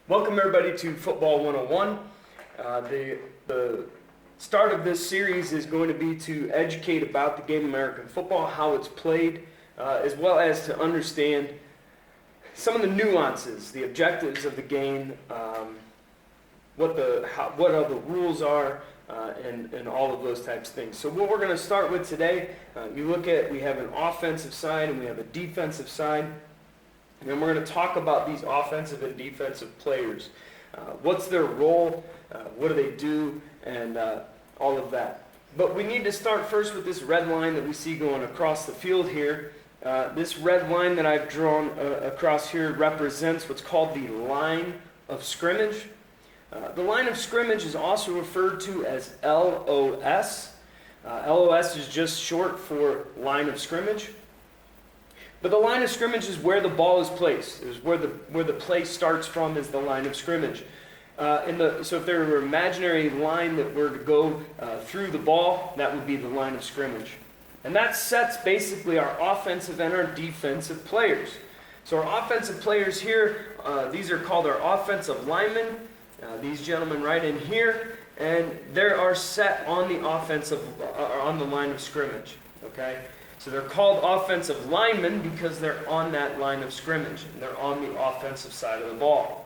Welcome everybody to Football 101. The start of this series is going to be to educate about the game of American football, how it's played, as well as to understand some of the nuances, the objectives of the game, what all the rules are, and all of those types of things. So what we're going to start with today, we have an offensive side and we have a defensive side. And then we're going to talk about these offensive and defensive players. What's their role? What do they do? And all of that. But we need to start first with this red line that we see going across the field here. This red line that I've drawn across here represents what's called the line of scrimmage. The line of scrimmage is also referred to as LOS. LOS is just short for line of scrimmage. But the line of scrimmage is where the ball is placed. Is where the play starts from is the line of scrimmage. So if there were an imaginary line that were to go through the ball, that would be the line of scrimmage. And that sets basically our offensive and our defensive players. So our offensive players here, these are called our offensive linemen. These gentlemen right in here, and they are set on the on the line of scrimmage. Okay. So they're called offensive linemen because they're on that line of scrimmage. And they're on the offensive side of the ball.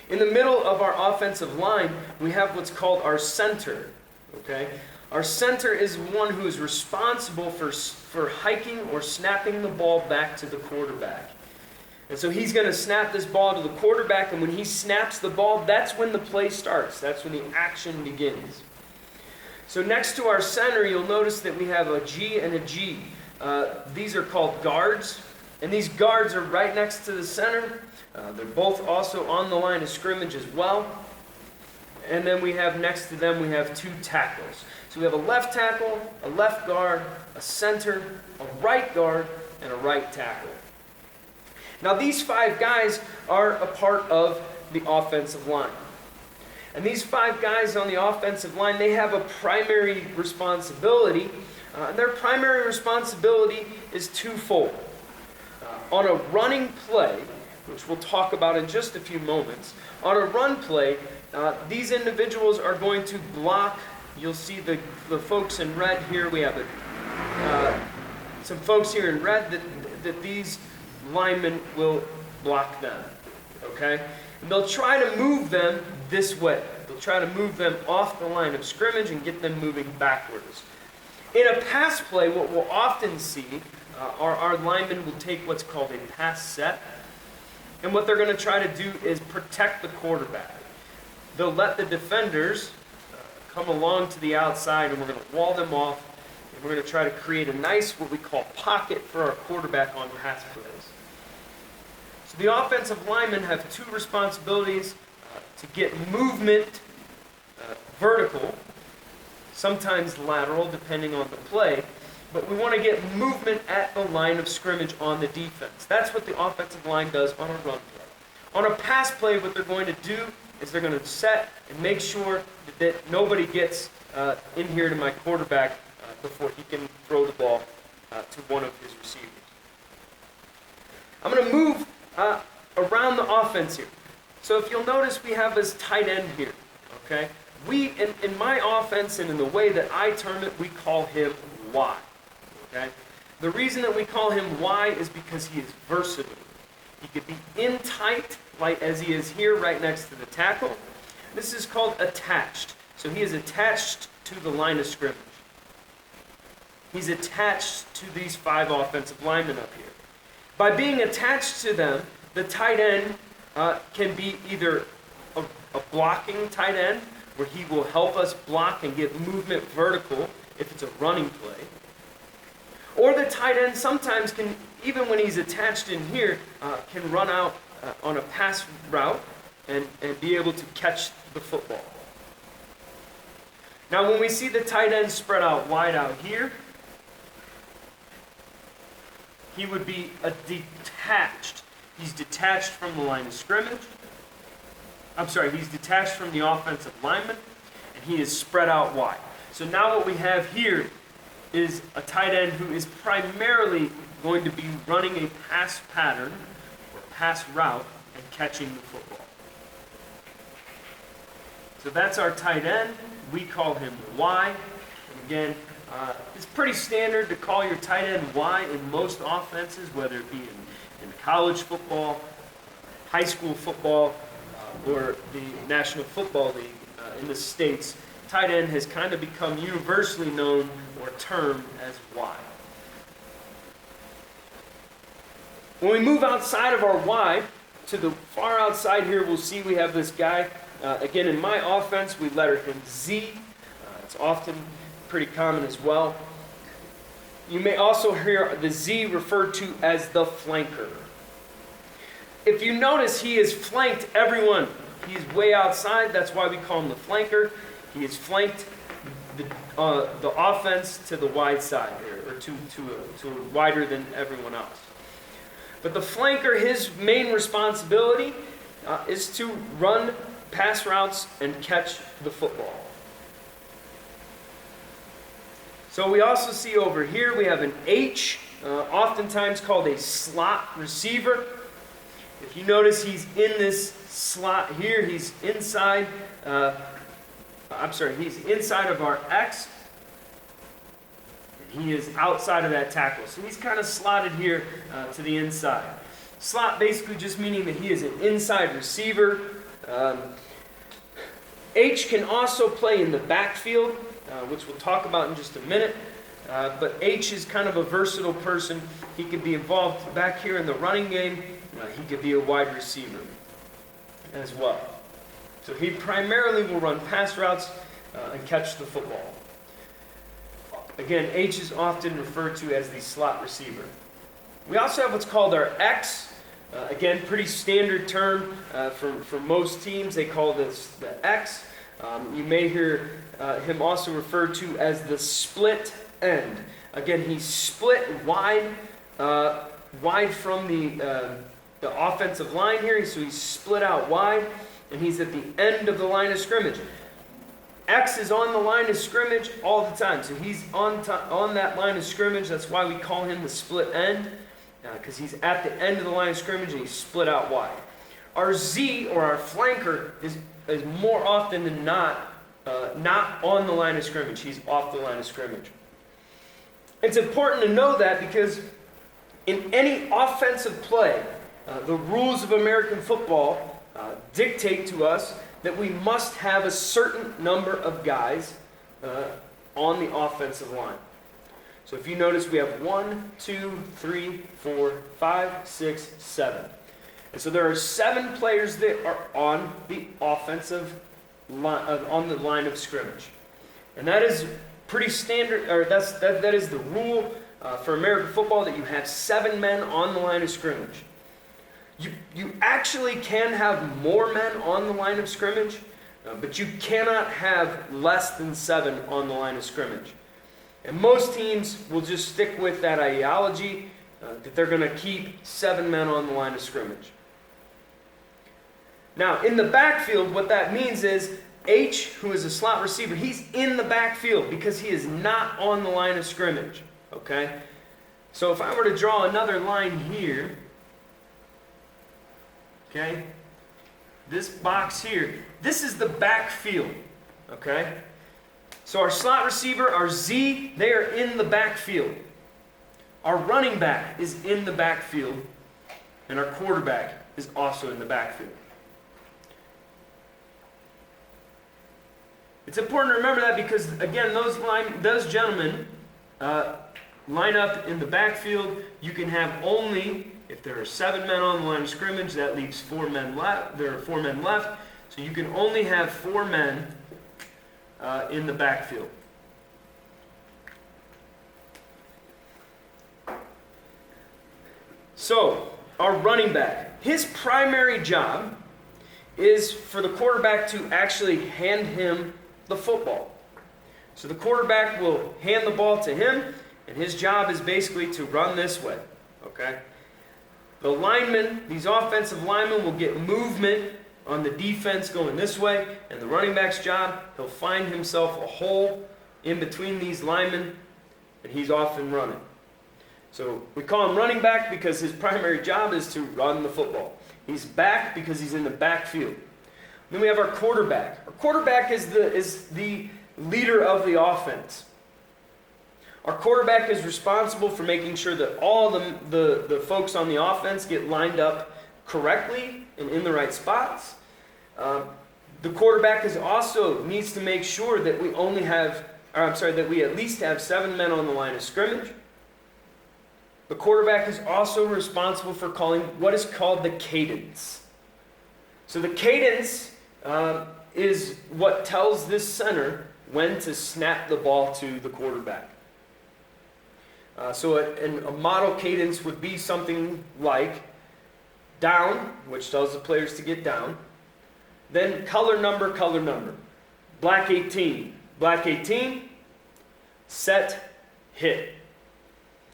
In the middle of our offensive line, we have what's called our center. Okay? Our center is one who is responsible for hiking or snapping the ball back to the quarterback. And so he's going to snap this ball to the quarterback, and when he snaps the ball, that's when the play starts. That's when the action begins. So next to our center, you'll notice that we have a G and a G. These are called guards, and these guards are right next to the center. They're both also on the line of scrimmage as well. And then we have next to them, we have two tackles. So we have a left tackle, a left guard, a center, a right guard, and a right tackle. Now these five guys are a part of the offensive line. And these five guys on the offensive line, they have a primary responsibility. Their primary responsibility is twofold. On a running play, which we'll talk about in just a few moments, on a run play, these individuals are going to block. You'll see the folks in red here. We have some folks here in red that these linemen will block them. Okay? And they'll try to move them this way. They'll try to move them off the line of scrimmage and get them moving backwards. In a pass play, what we'll often see, our linemen will take what's called a pass set. And what they're going to try to do is protect the quarterback. They'll let the defenders come along to the outside, and we're going to wall them off. And we're going to try to create a nice, what we call, pocket for our quarterback on pass plays. So the offensive linemen have two responsibilities: to get movement vertical, sometimes lateral, depending on the play, but we want to get movement at the line of scrimmage on the defense. That's what the offensive line does on a run play. On a pass play, what they're going to do is they're going to set and make sure that nobody gets in here to my quarterback before he can throw the ball to one of his receivers. I'm going to move around the offense here. So if you'll notice, we have this tight end here. Okay? In my offense and in the way that I term it, we call him Y. Okay? The reason that we call him Y is because he is versatile. He could be in tight, like as he is here right next to the tackle. This is called attached. So he is attached to the line of scrimmage. He's attached to these five offensive linemen up here. By being attached to them, the tight end can be either a blocking tight end, where he will help us block and get movement vertical if it's a running play. Or the tight end sometimes can, even when he's attached in here, can run out on a pass route and be able to catch the football. Now when we see the tight end spread out wide out here, he would be detached. He's detached from the line of scrimmage. He's detached from the offensive lineman, and he is spread out wide. So now what we have here is a tight end who is primarily going to be running a pass pattern or pass route and catching the football. So that's our tight end. We call him Y. And again, it's pretty standard to call your tight end Y in most offenses, whether it be in college football, high school football, or the National Football League in the States. Tight end has kind of become universally known or termed as Y. When we move outside of our Y, to the far outside here, we'll see we have this guy. Again, in my offense, we letter him Z. It's often pretty common as well. You may also hear the Z referred to as the flanker. If you notice, he has flanked everyone. He's way outside. That's why we call him the flanker. He has flanked the offense to the wide side, or to wider than everyone else. But the flanker, his main responsibility is to run pass routes and catch the football. So we also see over here we have an H, oftentimes called a slot receiver. If you notice, he's in this slot here. He's inside. He's inside of our X. He is outside of that tackle. So he's kind of slotted here to the inside. Slot basically just meaning that he is an inside receiver. H can also play in the backfield, which we'll talk about in just a minute. But H is kind of a versatile person. He can be involved back here in the running game. He could be a wide receiver as well. So he primarily will run pass routes and catch the football. Again, H is often referred to as the slot receiver. We also have what's called our X. Again, pretty standard term for most teams. They call this the X. You may hear him also referred to as the split end. Again, he's split wide from the offensive line here. So he's split out wide, and he's at the end of the line of scrimmage. X is on the line of scrimmage all the time. So he's on that line of scrimmage. That's why we call him the split end, because he's at the end of the line of scrimmage and he's split out wide. Our Z, or our flanker, is more often than not on the line of scrimmage. He's off the line of scrimmage. It's important to know that because in any offensive play, the rules of American football dictate to us that we must have a certain number of guys on the offensive line. So if you notice, we have 1, 2, 3, 4, 5, 6, 7. And so there are 7 players that are on the offensive line, on the line of scrimmage. And that is pretty standard, or that is the rule for American football, that you have 7 men on the line of scrimmage. You actually can have more men on the line of scrimmage, but you cannot have less than 7 on the line of scrimmage. And most teams will just stick with that ideology that they're going to keep 7 men on the line of scrimmage. Now, in the backfield, what that means is H, who is a slot receiver, he's in the backfield because he is not on the line of scrimmage. Okay? So if I were to draw another line here, okay, this box here, this is the backfield. Okay? So our slot receiver, our Z, they are in the backfield. Our running back is in the backfield, and our quarterback is also in the backfield. It's important to remember that because, again, those gentlemen line up in the backfield. You can have only, if there are 7 men on the line of scrimmage, that leaves 4 men left. There are 4 men left, so you can only have 4 men in the backfield. So, our running back, his primary job is for the quarterback to actually hand him the football. So the quarterback will hand the ball to him, and his job is basically to run this way. Okay? The linemen, these offensive linemen, will get movement on the defense going this way, and the running back's job, he'll find himself a hole in between these linemen, and he's off and running. So we call him running back because his primary job is to run the football. He's back because he's in the backfield. Then we have our quarterback. Our quarterback is the leader of the offense. Our quarterback is responsible for making sure that all the folks on the offense get lined up correctly and in the right spots. The quarterback also needs to make sure that that we at least have 7 men on the line of scrimmage. The quarterback is also responsible for calling what is called the cadence. So the cadence is what tells this center when to snap the ball to the quarterback. So a model cadence would be something like down, which tells the players to get down. Then color number, black 18, set, hit.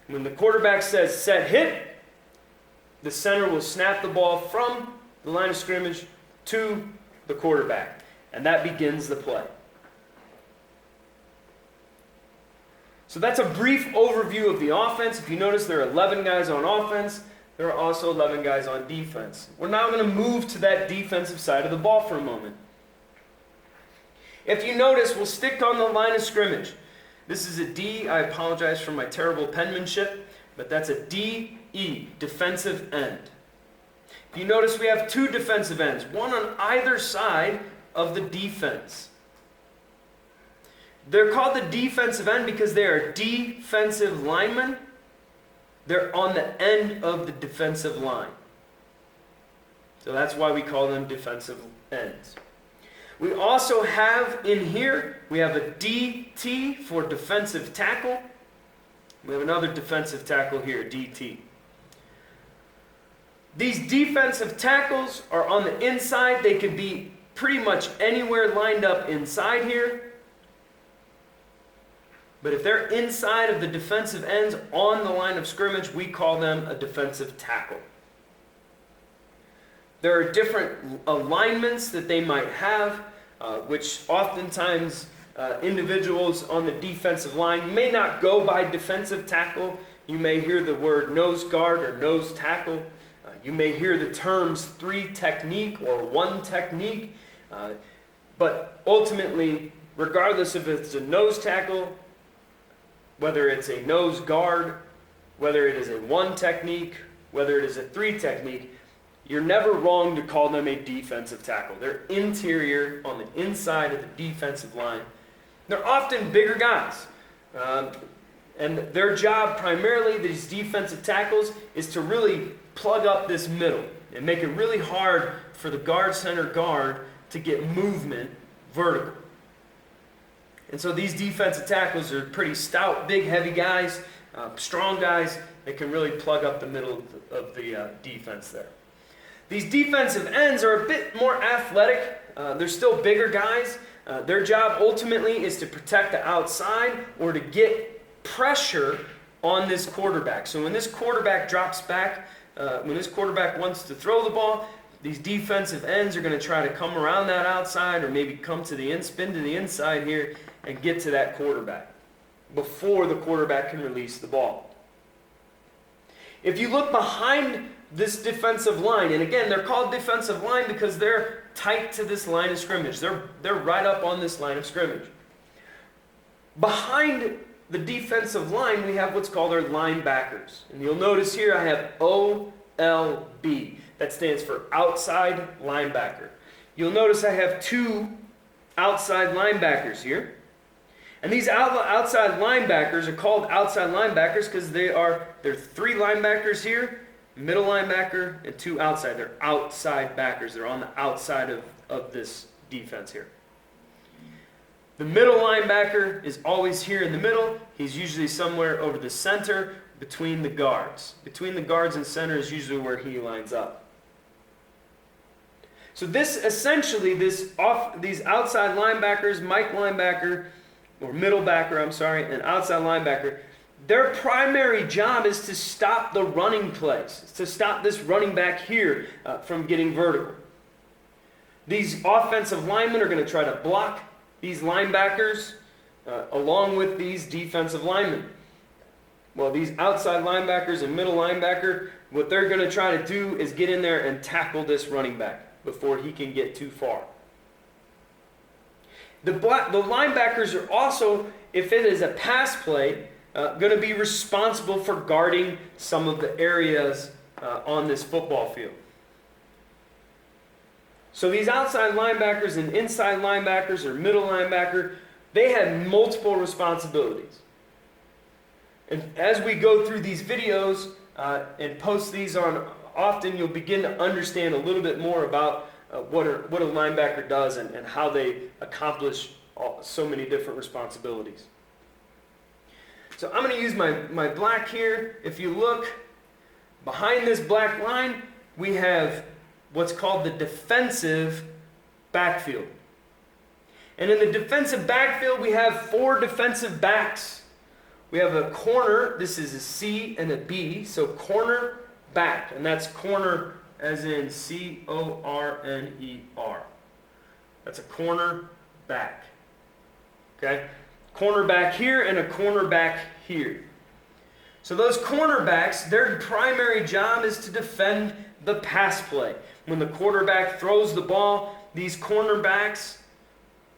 When the quarterback says set, hit, the center will snap the ball from the line of scrimmage to the quarterback. And that begins the play. So that's a brief overview of the offense. If you notice, there are 11 guys on offense. There are also 11 guys on defense. We're now going to move to that defensive side of the ball for a moment. If you notice, we'll stick on the line of scrimmage. This is a D. I apologize for my terrible penmanship, but that's a DE, defensive end. If you notice, we have 2 defensive ends, one on either side of the defense. They're called the defensive end because they are defensive linemen. They're on the end of the defensive line. So that's why we call them defensive ends. We also have in here, we have a DT for defensive tackle. We have another defensive tackle here, DT. These defensive tackles are on the inside. They can be pretty much anywhere lined up inside here. But if they're inside of the defensive ends on the line of scrimmage, we call them a defensive tackle. There are different alignments that they might have, which oftentimes individuals on the defensive line may not go by defensive tackle. You may hear the word nose guard or nose tackle. You may hear the terms 3 technique or 1 technique. But ultimately, regardless if it's a nose tackle, whether it's a nose guard, whether it is a 1 technique, whether it is a 3 technique, you're never wrong to call them a defensive tackle. They're interior on the inside of the defensive line. They're often bigger guys. And their job primarily, these defensive tackles, is to really plug up this middle and make it really hard for the guard center guard to get movement vertical. And so these defensive tackles are pretty stout, big, heavy guys, strong guys that can really plug up the middle of the defense there. These defensive ends are a bit more athletic. They're still bigger guys. Their job ultimately is to protect the outside or to get pressure on this quarterback. So when this quarterback drops back, when this quarterback wants to throw the ball, these defensive ends are going to try to come around that outside or maybe come to the spin to the inside here and get to that quarterback before the quarterback can release the ball. If you look behind this defensive line, and again, they're called defensive line because they're tight to this line of scrimmage. They're right up on this line of scrimmage. Behind the defensive line, we have what's called our linebackers. And you'll notice here I have OLB. That stands for outside linebacker. You'll notice I have 2 outside linebackers here. And these outside linebackers are called outside linebackers because there are 3 linebackers here, middle linebacker, and 2 outside. They're outside backers. They're on the outside of this defense here. The middle linebacker is always here in the middle. He's usually somewhere over the center between the guards. Between the guards and center is usually where he lines up. So this essentially, these outside linebackers, Mike linebacker, or middle backer, and outside linebacker, their primary job is to stop the running plays, to stop this running back here from getting vertical. These offensive linemen are going to try to block these linebackers along with these defensive linemen. Well, these outside linebackers and middle linebacker, what they're going to try to do is get in there and tackle this running back before he can get too far. The linebackers are also, if it is a pass play, going to be responsible for guarding some of the areas on this football field. So these outside linebackers and inside linebackers or middle linebacker, they have multiple responsibilities. And as we go through these videos and post these on often, you'll begin to understand a little bit more about what a linebacker does and how they accomplish so many different responsibilities. So I'm going to use my black here. If you look behind this black line, we have what's called the defensive backfield. And in the defensive backfield, we have 4 defensive backs. We have a corner. This is a C and a B. So corner back. And that's corner as in C-O-R-N-E-R. That's a corner back. Okay? Cornerback here and a cornerback here. So those cornerbacks, their primary job is to defend the pass play. When the quarterback throws the ball, these cornerbacks,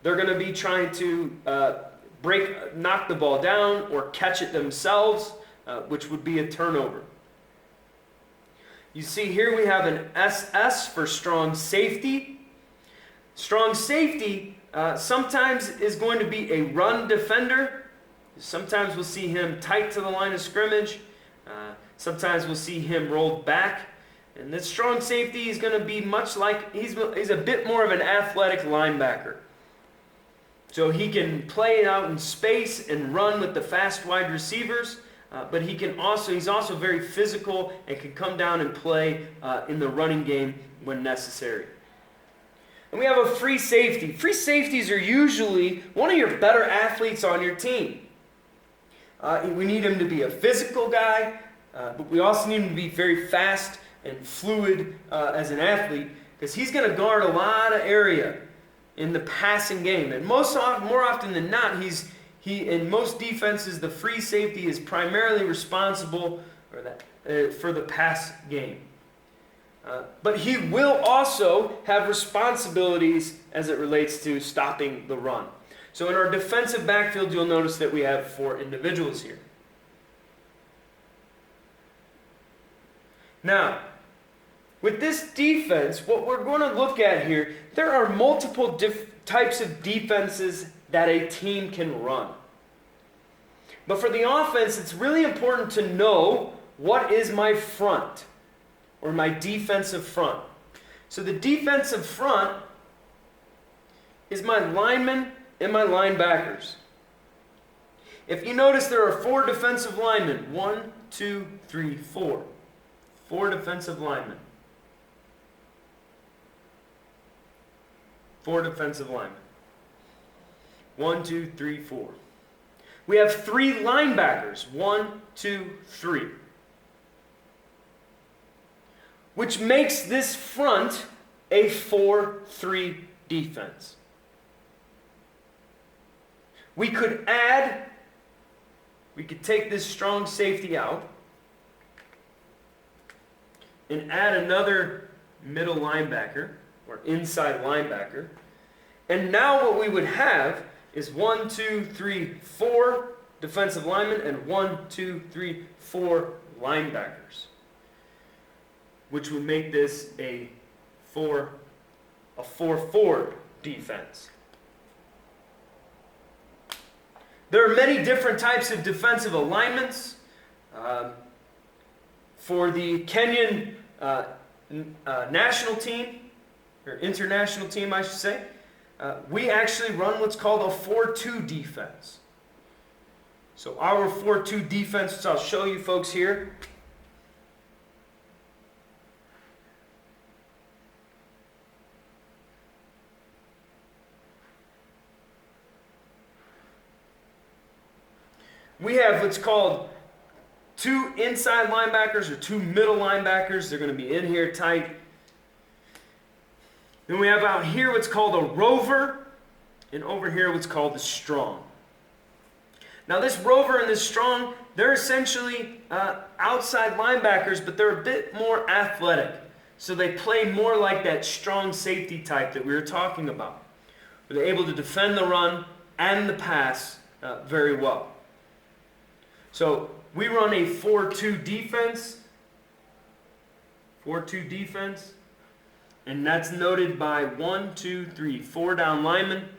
they're going to be trying to knock the ball down or catch it themselves, which would be a turnover. You see here we have an SS for strong safety. Strong safety sometimes is going to be a run defender. Sometimes we'll see him tight to the line of scrimmage. Sometimes we'll see him rolled back. And this strong safety is going to be much like, he's a bit more of an athletic linebacker. So he can play out in space and run with the fast wide receivers, but he's also very physical and can come down and play in the running game when necessary. And we have a free safety. Free safeties are usually one of your better athletes on your team. We need him to be a physical guy, but we also need him to be very fast and fluid as an athlete, because he's going to guard a lot of area in the passing game. And more often than not, in most defenses, the free safety is primarily responsible for the pass game. But he will also have responsibilities as it relates to stopping the run. So in our defensive backfield, you'll notice that we have 4 individuals here. Now, with this defense, what we're going to look at here, there are multiple types of defenses that a team can run. But for the offense, it's really important to know what is my front, or my defensive front. So the defensive front is my linemen and my linebackers. If you notice, there are 4 defensive linemen. 1, 2, 3, 4. 4 defensive linemen. 4 defensive linemen. 1, 2, 3, 4. We have 3 linebackers. 1, 2, 3. Which makes this front a 4-3 defense. We could take this strong safety out and add another middle linebacker or inside linebacker. And now what we would have is 1, 2, 3, 4 defensive linemen and 1, 2, 3, 4 linebackers, which would make this a 4-4 defense. There are many different types of defensive alignments. For the Kenyan national team, or international team I should say, we actually run what's called a 4-2 defense. So our 4-2 defense, which I'll show you folks here, we have what's called 2 inside linebackers or 2 middle linebackers. They're going to be in here tight. Then we have out here what's called a rover, and over here what's called the strong. Now this rover and this strong, they're essentially outside linebackers, but they're a bit more athletic. So they play more like that strong safety type that we were talking about. They're able to defend the run and the pass very well. So we run a 4-2 defense. 4-2 defense. And that's noted by 4 down linemen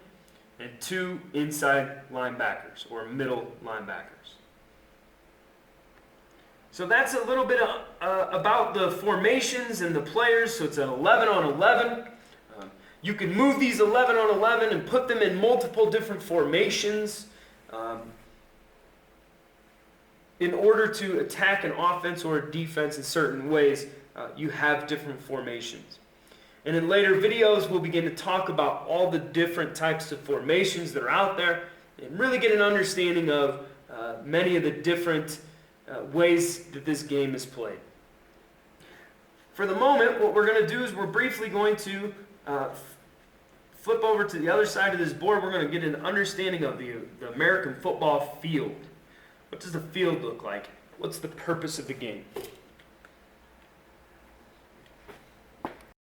and 2 inside linebackers or middle linebackers. So that's a little bit about the formations and the players. So it's an 11 on 11. You can move these 11 on 11 and put them in multiple different formations in order to attack an offense or a defense in certain ways. You have different formations. And in later videos, we'll begin to talk about all the different types of formations that are out there and really get an understanding of many of the different ways that this game is played. For the moment, what we're going to do is we're briefly going to flip over to the other side of this board. We're going to get an understanding of the American football field. What does the field look like? What's the purpose of the game?